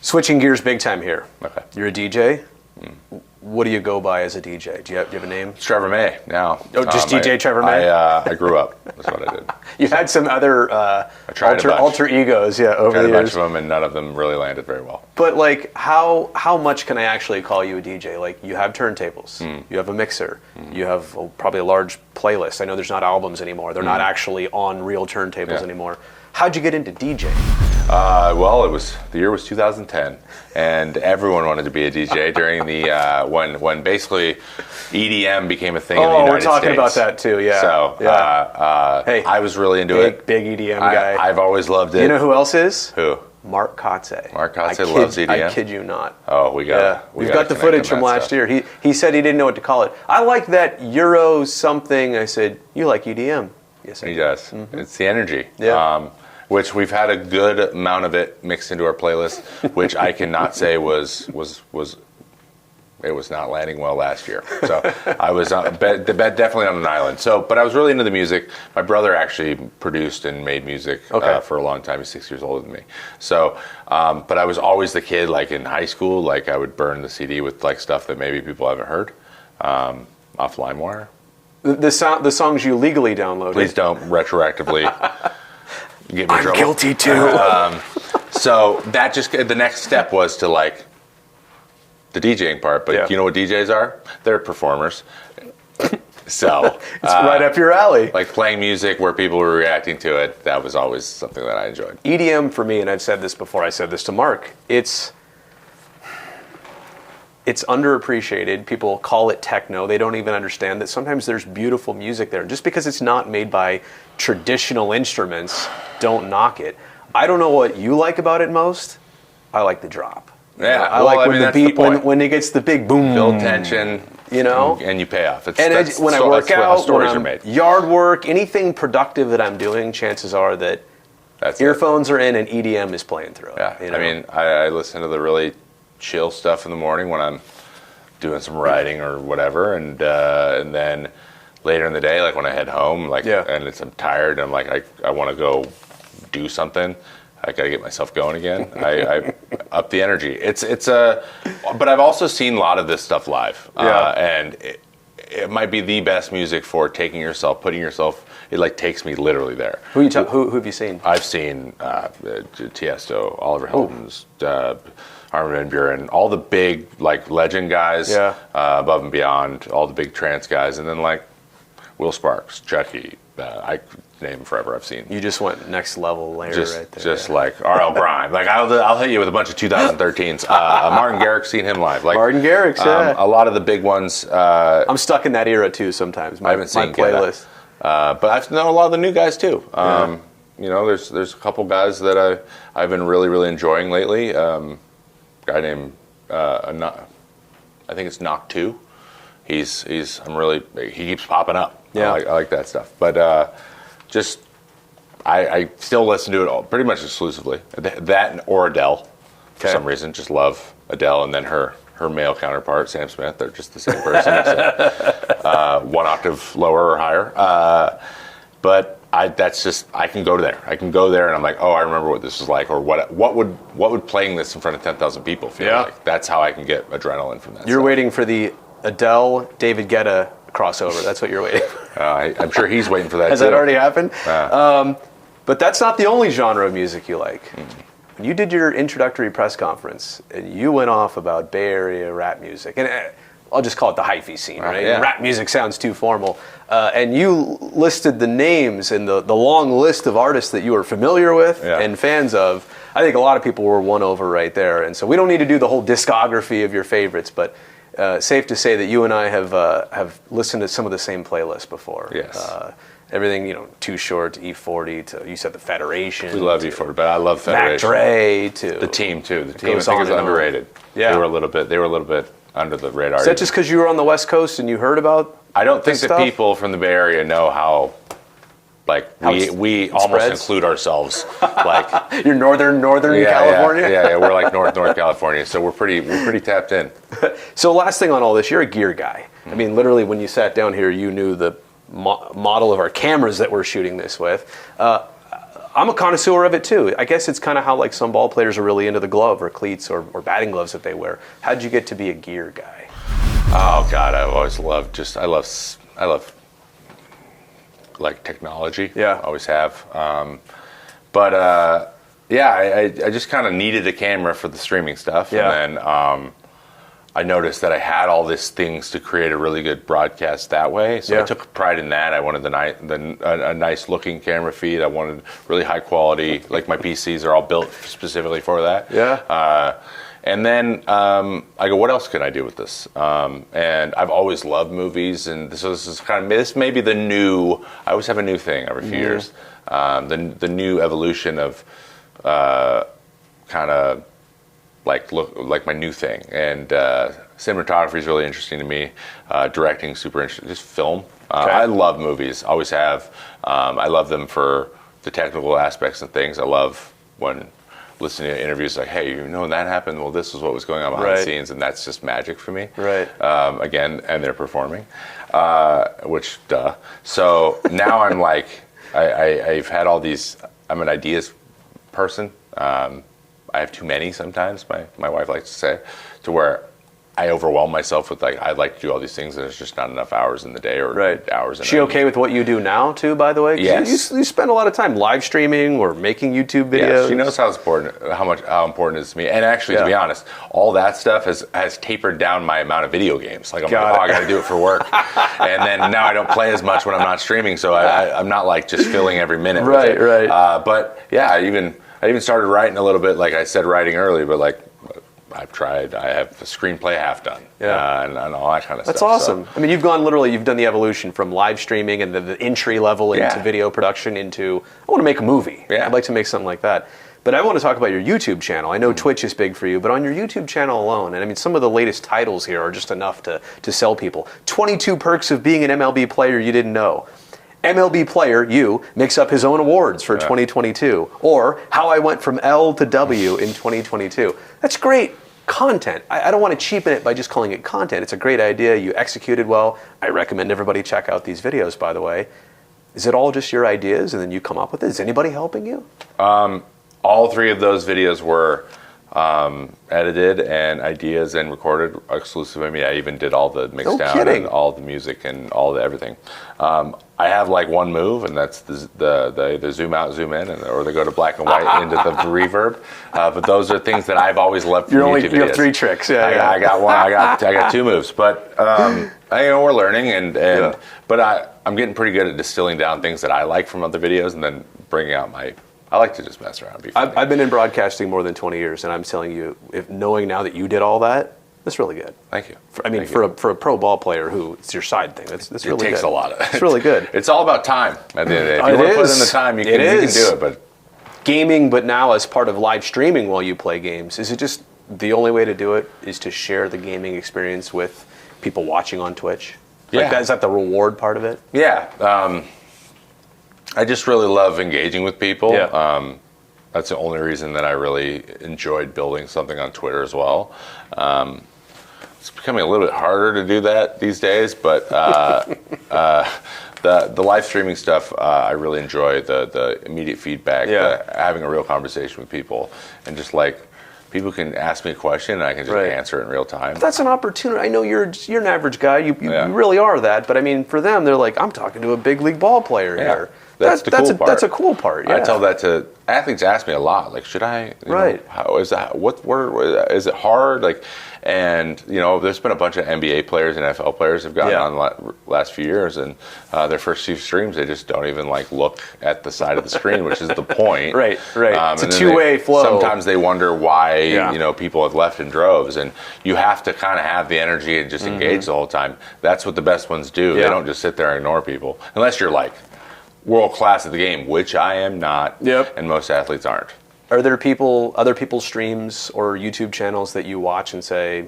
Switching gears big time here. Okay. You're a DJ. What do you go by as a DJ? Do you have a name? It's Trevor May now. Oh, just DJ Trevor May? I grew up. That's what I did. You had some other alter egos, over Tried the a bunch years. of them, and none of them really landed very well. But like, how much can I actually call you a DJ? Like, you have turntables, you have a mixer, you have probably a large playlist. I know there's not albums anymore. They're not actually on real turntables anymore. How'd you get into DJ? Well, the year was 2010, and everyone wanted to be a DJ during the when basically EDM became a thing in the United States. Oh, we're talking about that too. Yeah. So hey, I was really into it. Big EDM guy. I've always loved it. You know who else is? Who? Mark Kotze. Mark Kotze loves EDM. I kid you not. Oh, we've got the footage from last year. He said he didn't know what to call it. I like that Euro something. I said, you like EDM? Yes, he does. Mm-hmm. It's the energy. Yeah. Which we've had a good amount of it mixed into our playlist, which I cannot say was not landing well last year. So I was definitely on an island. So, but I was really into the music. My brother actually produced and made music for a long time. He's 6 years older than me. So, but I was always the kid, like in high school, like I would burn the CD with like stuff that maybe people haven't heard off LimeWire. The songs you legally downloaded. Please don't retroactively. Get me in trouble. Guilty too. So that the next step was to like the DJing part. But you know what DJs are? They're performers. So it's right up your alley. Like playing music where people were reacting to it. That was always something that I enjoyed. EDM for me, and I've said this before. I said this to Mark. It's underappreciated. People call it techno. They don't even understand that sometimes there's beautiful music there. Just because it's not made by traditional instruments, don't knock it. I don't know what you like about it most. I like the drop. Yeah, I like when the beat, when it gets the big boom. Build tension, and you pay off. When I work out, stories when are made. Yard work, anything productive that I'm doing, chances are that earphones are in and EDM is playing through it. Yeah, I mean, I listen to the really chill stuff in the morning when I'm doing some writing or whatever, and then later in the day, like when I head home, and I'm tired, and I'm like, I want to go do something. I got to get myself going again. I up the energy. But I've also seen a lot of this stuff live, and it might be the best music for putting yourself. It like takes me literally there. Who have you seen? I've seen Tiesto, Oliver Heldens, Armin van Buuren, all the big like legend guys, Above and Beyond, all the big trance guys, and then like Will Sparks, Chucky. I name forever. I've seen. You just went next level layer right there. Just like R.L. Grime. Like I'll hit you with a bunch of 2013s. Martin Garrix, seen him live. Like Martin Garrix, a lot of the big ones. I'm stuck in that era too. Sometimes I haven't seen my playlist. But I've known a lot of the new guys too. You know, there's a couple guys that I've been really really enjoying lately. Guy named I think it's Knock 2. He keeps popping up. Yeah, I like that stuff. But I still listen to it pretty much exclusively. That or Adele, for some reason. Just love Adele, and then her male counterpart, Sam Smith. They're just the same person, except one octave lower or higher. But I can go there. I can go there, and I'm like, oh, I remember what this was like, or what would playing this in front of 10,000 people feel like. That's how I can get adrenaline from that. You're waiting for the Adele David Guetta crossover. That's what you're waiting for. I'm sure he's waiting for that. Has that already happened? But that's not the only genre of music you like. Mm-hmm. You did your introductory press conference, and you went off about Bay Area rap music, and I'll just call it the hyphy scene, right? Yeah. Rap music sounds too formal. And you listed the names and the long list of artists that you were familiar with and fans of. I think a lot of people were won over right there. And so we don't need to do the whole discography of your favorites, but safe to say that you and I have listened to some of the same playlists before. Yes. Everything, Too Short to E40 to, you said, the Federation. We love E40, but I love Federation. Mac Dre to the team too. The team I think is underrated. Yeah. They were a little bit under the radar. Is that just because you were on the West Coast and you heard about? I don't think that people from the Bay Area know how. Like we almost include ourselves. Like you're northern California. Yeah, we're like North California, so we're pretty tapped in. So last thing on all this, you're a gear guy. I mean, literally, when you sat down here, you knew the model of our cameras that we're shooting this with. I'm a connoisseur of it too. I guess it's kind of how like some ball players are really into the glove or cleats or batting gloves that they wear. How'd you get to be a gear guy? Oh God, I've always loved I love like technology. Yeah. Always have. Yeah, I just kind of needed a camera for the streaming stuff. Yeah. And then I noticed that I had all these things to create a really good broadcast that way. So I took pride in that. I wanted a nice looking camera feed. I wanted really high quality, like my PCs are all built specifically for that. Yeah. And then I go, what else can I do with this? And I've always loved movies, and this may be the new. I always have a new thing every few years. The new evolution of kind of like my new thing. And cinematography is really interesting to me. Directing, super interesting. Just film. I love movies. Always have. I love them for the technical aspects and things. I love when listening to interviews like, hey, you know when that happened? Well, this is what was going on behind the scenes, and that's just magic for me. Right. Again, and they're performing, which, duh. So now I'm like, I've had all these, I'm an ideas person. I have too many sometimes, my wife likes to say, to where I overwhelm myself with like, I'd like to do all these things and there's just not enough hours in the day or hours in Is she okay with what you do now too, by the way? Yes. You spend a lot of time live streaming or making YouTube videos. Yeah, she knows how important it is to me. And actually, to be honest, all that stuff has tapered down my amount of video games. Like, I got to do it for work. And then now I don't play as much when I'm not streaming, so I'm not like just filling every minute with it. Right. But yeah, I even started writing a little bit, like I said writing early, but like I've tried. I have a screenplay half done, and all that kind of stuff. That's awesome. So. I mean, you've done the evolution from live streaming and the entry level into video production into, I want to make a movie. Yeah. I'd like to make something like that. But I want to talk about your YouTube channel. I know Twitch is big for you, but on your YouTube channel alone, and I mean, some of the latest titles here are just enough to sell people. 22 perks of being an MLB player you didn't know. MLB player, makes up his own awards for 2022. Or how I went from L to W in 2022. That's great content. I don't want to cheapen it by just calling it content. It's a great idea. You executed well. I recommend everybody check out these videos, by the way. Is it all just your ideas and then you come up with it? Is anybody helping you? All three of those videos were edited and ideas and recorded exclusively. I mean, I even did all the mix down and all the music and all the everything. I have like one move, and that's the zoom out, zoom in, or they go to black and white into the reverb. But those are things that I've always loved from YouTube videos. You have three tricks. I got one. I got two moves, but we're learning, but I'm getting pretty good at distilling down things that I like from other videos, and then bringing out I like to just mess around. I've been in broadcasting more than 20 years, and I'm telling you, knowing now that you did all that, that's really good. Thank you. For a pro ball player who it's your side thing, that's really good. It takes a lot of it. It's really good. It's all about time at the end of the day. If you want to put in the time, you can do it. But gaming, but now as part of live streaming while you play games, is it just the only way to do it is to share the gaming experience with people watching on Twitch? Yeah. Is that the reward part of it? Yeah. I just really love engaging with people. Yeah. That's the only reason that I really enjoyed building something on Twitter as well. It's becoming a little bit harder to do that these days, but the live streaming stuff, I really enjoy the immediate feedback, having a real conversation with people, and just like people can ask me a question and I can just answer it in real time. But that's an opportunity. I know you're an average guy. You really are that, but I mean, for them, they're like, I'm talking to a big league ball player here. That's the cool part. That's a cool part. Yeah. I tell that to athletes. Ask me a lot. Like, should I? How is that? What word? Is it hard? Like, and there's been a bunch of NBA players and NFL players have gotten on the last few years, and their first few streams, they just don't even like look at the side of the screen, which is the point. Right. It's a two-way flow. Sometimes they wonder why people have left in droves, and you have to kind of have the energy and just engage the whole time. That's what the best ones do. They don't just sit there and ignore people, unless you're like world class at the game, which I am not, and most athletes aren't. Are there other people's streams or YouTube channels that you watch and say,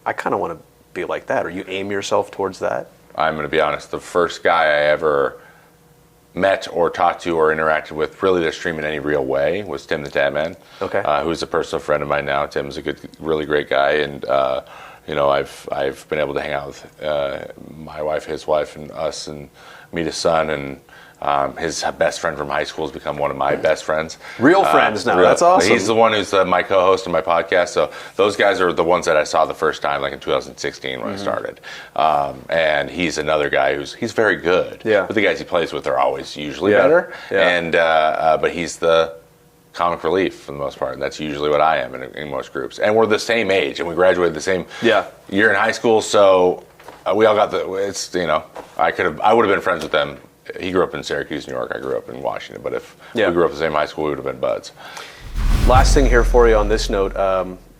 I kind of want to be like that, or you aim yourself towards that? I'm going to be honest, the first guy I ever met or talked to or interacted with really to stream in any real way was Tim the Tatman, who's a personal friend of mine now. Tim's a really great guy, and I've been able to hang out with my wife, his wife, and us, and meet his son, and His best friend from high school has become one of my best friends. Real friends now. That's awesome. He's the one who's my co-host of my podcast. So those guys are the ones that I saw the first time, like in 2016 when I started. And he's another guy he's very good. Yeah. But the guys he plays with are always usually better. Yeah. And but he's the comic relief for the most part. And that's usually what I am in most groups. And we're the same age, and we graduated the same year in high school. So we all got I would have been friends with them. He grew up in Syracuse, New York. I grew up in Washington. But if we grew up in the same high school, we would have been buds. Last thing here for you on this note,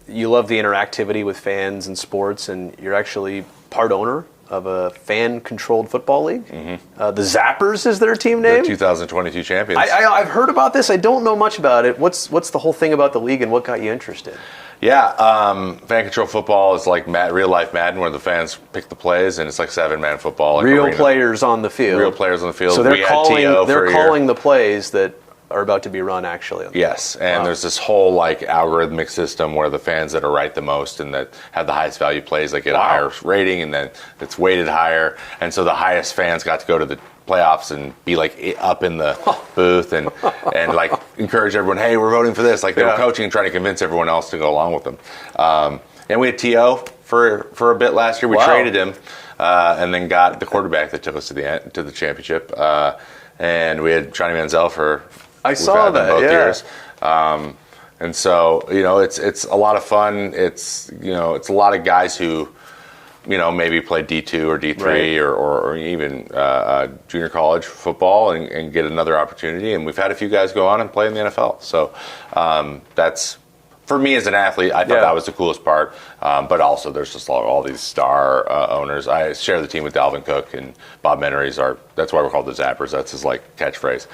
you love the interactivity with fans and sports, and you're actually part owner of a fan-controlled football league. The Zappers is their team name? The 2022 champions. I've heard about this. I don't know much about it. What's the whole thing about the league, and what got you interested? Yeah, fan-controlled football is like real-life Madden, where the fans pick the plays, and it's like 7-man football. Like real players on the field. Real players on the field. So they're calling the plays that are about to be run, actually. Yes, and there's this whole algorithmic system where the fans that are right the most and that have the highest value plays, get a higher rating, and then it's weighted higher. And so the highest fans got to go to the playoffs and be up in the booth and encourage everyone, hey, we're voting for this. They were coaching and trying to convince everyone else to go along with them. And we had T.O. for a bit last year. We traded him and then got the quarterback that took us to the championship. And we had Johnny Manziel for both years. And so, it's a lot of fun. It's a lot of guys who maybe play D2 or D3 or even junior college football and get another opportunity. And we've had a few guys go on and play in the NFL. So that's, for me as an athlete, I thought that was the coolest part. But also there's just all these star owners. I share the team with Dalvin Cook, and Bob Menery's that's why we're called the Zappers. That's his catchphrase.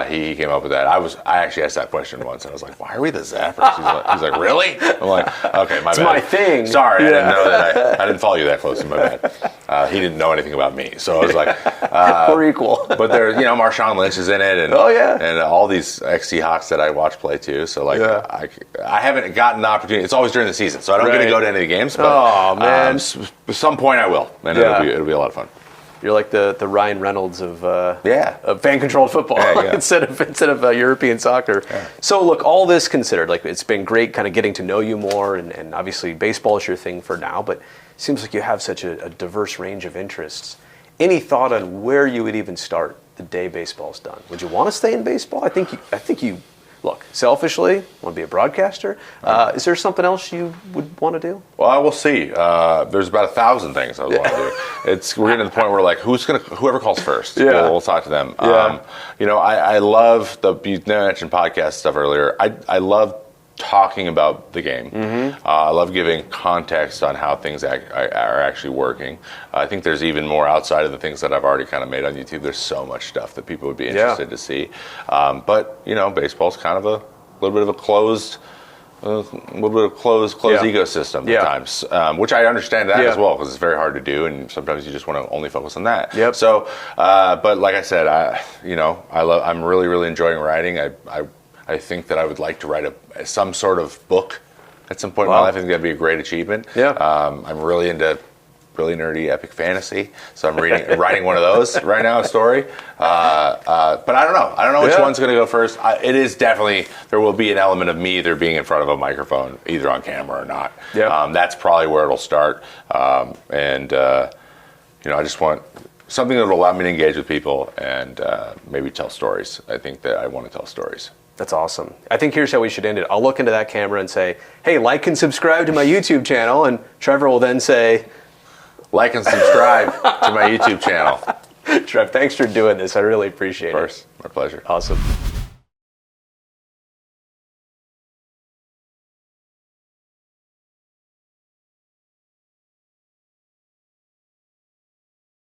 He came up with that. I actually asked that question once, and I was like, why are we the Zappers? He's like, really? I'm like, okay, my bad. It's my thing. Sorry, I didn't know that. I didn't follow you that closely, my bad. He didn't know anything about me. So I was like, we're equal. But there, Marshawn Lynch is in it, and and all these ex-Seahawks that I watch play too. So I haven't gotten the opportunity. It's always during the season, so I don't get to go to any of the games. But man, at some point I will, and it'll be a lot of fun. You're like the Ryan Reynolds of fan-controlled football instead of European soccer. Yeah. So look, all this considered, it's been great kind of getting to know you more, and obviously baseball is your thing for now, but it seems like you have such a diverse range of interests. Any thought on where you would even start the day baseball's done? Would you want to stay in baseball? I think you look, selfishly, want to be a broadcaster. Is there something else you would want to do? Well, I will see. There's about 1,000 things I would want to do. We're getting to the point where whoever calls first. We'll talk to them. I love you mentioned podcast stuff earlier. I love talking about the game. I love giving context on how things are actually working. I think there's even more outside of the things that I've already kind of made on YouTube. There's so much stuff that people would be interested to see. But baseball's kind of a little bit of a closed ecosystem at times, which I understand that as well, because it's very hard to do, and sometimes you just want to only focus on that. So, but like I said, I'm really, really enjoying writing. I think that I would like to write some sort of book at some point in my life. I think that'd be a great achievement. I'm really into really nerdy epic fantasy, so I'm writing one of those right now, a story. But I don't know. I don't know which one's going to go first. It is definitely, there will be an element of me either being in front of a microphone, either on camera or not. That's probably where it'll start. I just want something that will allow me to engage with people and maybe tell stories. I think that I want to tell stories. That's awesome. I think here's how we should end it. I'll look into that camera and say, hey, like and subscribe to my YouTube channel. And Trevor will then say, like and subscribe to my YouTube channel. Trev, thanks for doing this. I really appreciate it. Of course. My pleasure. Awesome.